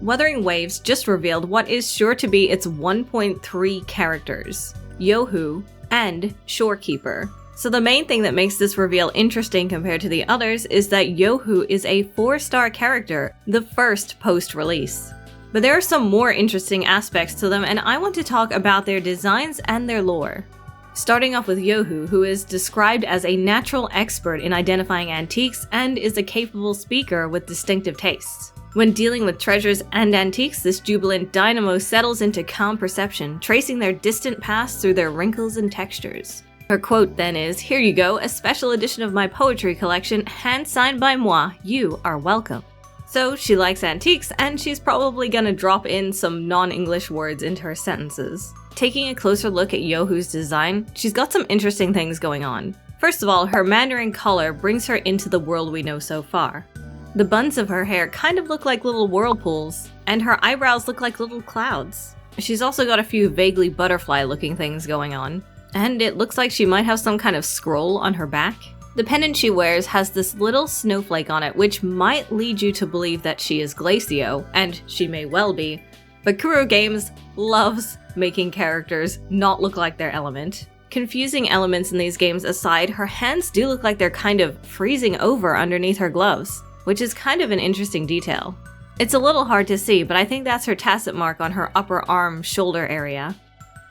Wuthering Waves just revealed what is sure to be its 1.3 characters, Youhu and Shorekeeper. So the main thing that makes this reveal interesting compared to the others is that Youhu is a 4-star character, the first post-release. But there are some more interesting aspects to them, and I want to talk about their designs and their lore. Starting off with Youhu, who is described as a natural expert in identifying antiques and is a capable speaker with distinctive tastes. When dealing with treasures and antiques, this jubilant dynamo settles into calm perception, tracing their distant past through their wrinkles and textures. Her quote then is, "Here you go, a special edition of my poetry collection, hand-signed by moi, you are welcome." So she likes antiques, and she's probably gonna drop in some non-English words into her sentences. Taking a closer look at Youhu's design, she's got some interesting things going on. First of all, her Mandarin color brings her into the world we know so far. The buns of her hair kind of look like little whirlpools, and her eyebrows look like little clouds. She's also got a few vaguely butterfly-looking things going on. And it looks like she might have some kind of scroll on her back. The pendant she wears has this little snowflake on it, which might lead you to believe that she is Glacio, and she may well be. But Kuro Games loves making characters not look like their element. Confusing elements in these games aside, her hands do look like they're kind of freezing over underneath her gloves, which is kind of an interesting detail. It's a little hard to see, but I think that's her tacet mark on her upper arm shoulder area.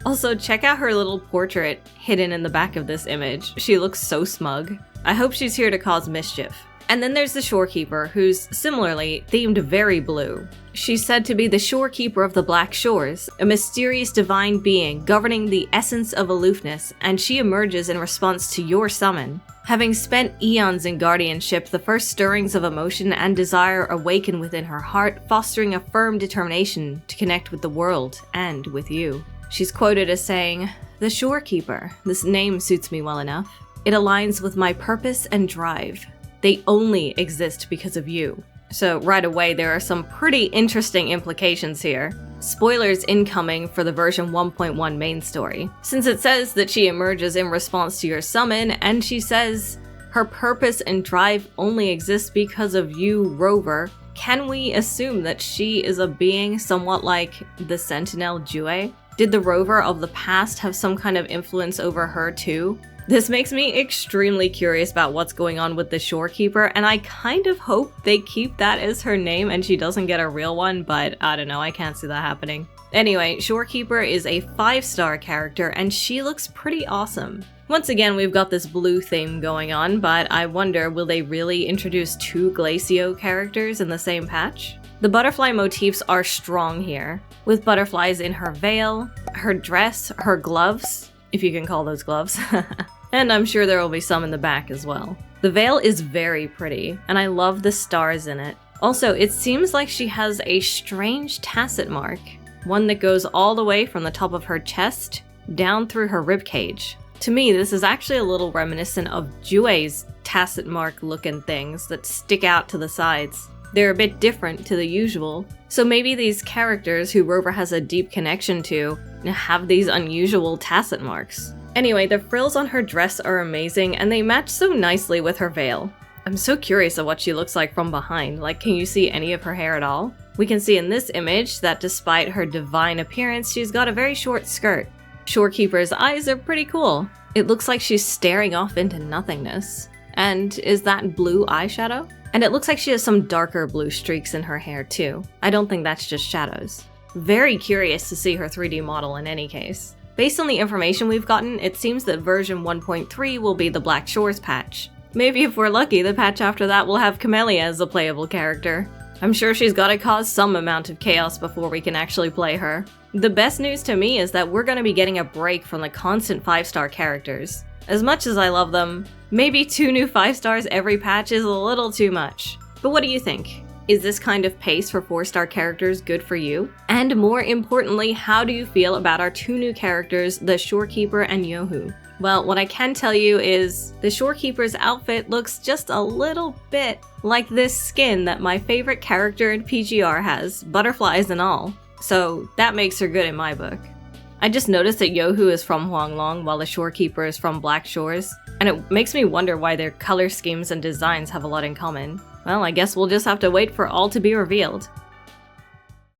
Also, check out her little portrait hidden in the back of this image. She looks so smug. I hope she's here to cause mischief. And then there's the Shorekeeper, who's similarly themed very blue. She's said to be the Shorekeeper of the Black Shores, a mysterious divine being governing the essence of aloofness, and she emerges in response to your summon. Having spent eons in guardianship, the first stirrings of emotion and desire awaken within her heart, fostering a firm determination to connect with the world and with you. She's quoted as saying, "The Shorekeeper, this name suits me well enough. It aligns with my purpose and drive. They only exist because of you." So right away there are some pretty interesting implications here. Spoilers incoming for the version 1.1 main story, since it says that she emerges in response to your summon, and she says her purpose and drive only exist because of you, Rover. Can we assume that she is a being somewhat like the Sentinel Jue? Did the Rover of the past have some kind of influence over her too? This makes me extremely curious about what's going on with the Shorekeeper, and I kind of hope they keep that as her name and she doesn't get a real one, but I don't know, I can't see that happening. Anyway, Shorekeeper is a 5-star character and she looks pretty awesome. Once again, we've got this blue theme going on, but I wonder, will they really introduce 2 Glacio characters in the same patch? The butterfly motifs are strong here, with butterflies in her veil, her dress, her gloves, if you can call those gloves, and I'm sure there will be some in the back as well. The veil is very pretty, and I love the stars in it. Also, it seems like she has a strange tacet mark, one that goes all the way from the top of her chest down through her ribcage. To me, this is actually a little reminiscent of Jue's tacet mark looking things that stick out to the sides. They're a bit different to the usual, so maybe these characters who Rover has a deep connection to have these unusual tacet marks. Anyway, the frills on her dress are amazing, and they match so nicely with her veil. I'm so curious of what she looks like from behind. Like, can you see any of her hair at all? We can see in this image that despite her divine appearance, she's got a very short skirt. Shorekeeper's eyes are pretty cool. It looks like she's staring off into nothingness. And is that blue eyeshadow? And it looks like she has some darker blue streaks in her hair too. I don't think that's just shadows. Very curious to see her 3D model in any case. Based on the information we've gotten, it seems that version 1.3 will be the Black Shores patch. Maybe if we're lucky, the patch after that will have Camellia as a playable character. I'm sure she's gotta cause some amount of chaos before we can actually play her. The best news to me is that we're gonna be getting a break from the constant 5-star characters. As much as I love them, maybe 2 new 5 stars every patch is a little too much. But what do you think? Is this kind of pace for 4-star characters good for you? And more importantly, how do you feel about our 2 new characters, the Shorekeeper and Youhu? Well, what I can tell you is the Shorekeeper's outfit looks just a little bit like this skin that my favorite character in PGR has, butterflies and all. So that makes her good in my book. I just noticed that Youhu is from Huanglong while the Shorekeeper is from Black Shores, and it makes me wonder why their color schemes and designs have a lot in common. Well, I guess we'll just have to wait for all to be revealed.